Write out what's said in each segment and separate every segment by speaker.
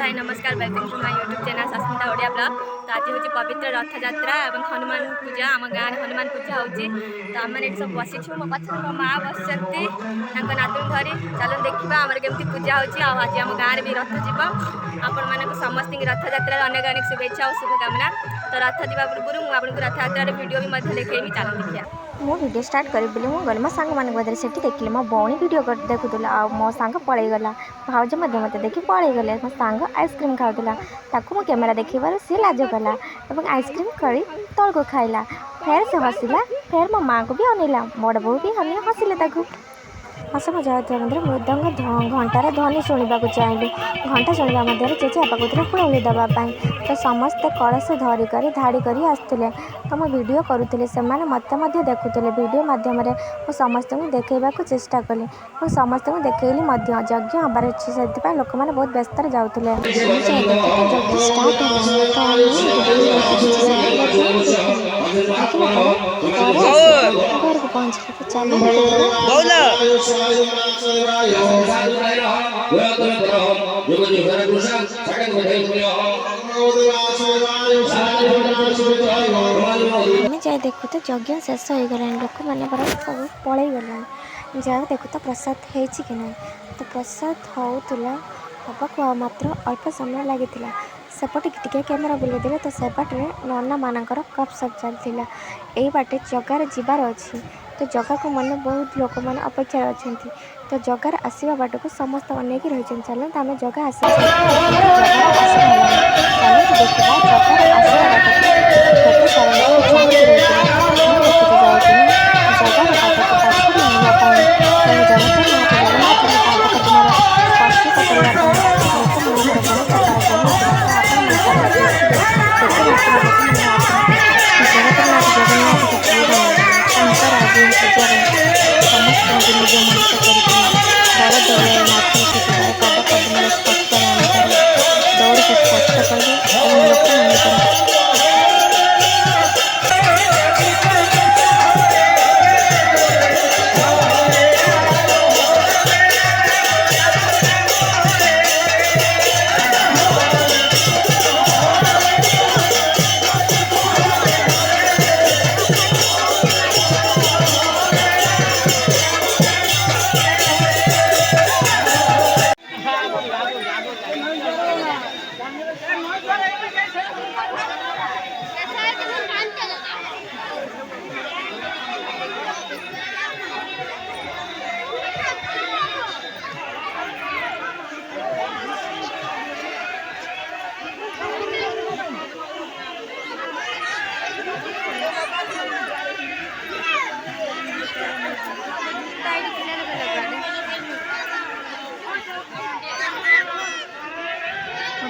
Speaker 1: हाय नमस्कार welcome to my YouTube channel Sasmita Odia blog. तो आज हूँ पवित्र रथ यात्रा और हनुमान पूजा आम गाँव में हनुमान पूजा होची। तो आम मैंने सब बसीचु मो पछे मो माँ बसचंती नातुन धरी चलन देखा आमर केमती पूजा होची। आज आम गाँव में भी रथ जीव आपण मानक समस्त रथ यात्रा अनेक अनेक शुभेच्छा और शुभकामना। तो रथ जीवा पूर्व मुझे रथ यात्रा वीडियो भी देखेमी चलन देखिए।
Speaker 2: मो वीडियो स्टार्ट करी मो गली मो सांग मान बदले से देखिले मो बौणी वीडियो देखुला आ मो सांग पलैगला भाउज मत देखी पलैगले मो सांग आइसक्रीम खाऊला ताकू मो कैमेरा देखिबार सी लाज कला और आइसक्रीम खड़ी तल को खाइला फेर से हसिला फेर मो माँ को भी अनेला बड़ बो भी अने हसिले ताकू हस मजा मंदिर मृदंग घंटार ध्वनि शुणा चाहिए घंटा शुणा मध्य चेचे आपा कहते हुड़ी देवाई तो समस्ते कलश धरिक धाड़ी कर आसुले तो मो वीडियो करुले से मत देखुले वीडियो मध्यम समस्त देखा चेष्टा कली और समस्त देखली यज्ञ हबार अच्छी से लोक मैंने बहुत व्यस्त जाऊे घर को पहुँचले चलो आम जाए देखु तो यज्ञ शेष हो गला लोक मैंने सब पलि गला जाओ देखु तो प्रसाद है कि ना तो प्रसाद होता हवा मात्र अल्प समय लगी सेपटे टे कैमेरा बुले तो सेपटे नना मानकर कप सप चलता यही बाटे जगार जीवार अच्छी तो जगह को मन बहुत लोक मैंने अपेक्षा अच्छा तो जगार आसवा बाट को समस्त अनेक रही चलते आम जगह आस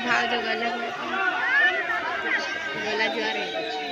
Speaker 1: भाव जो गला जुआरे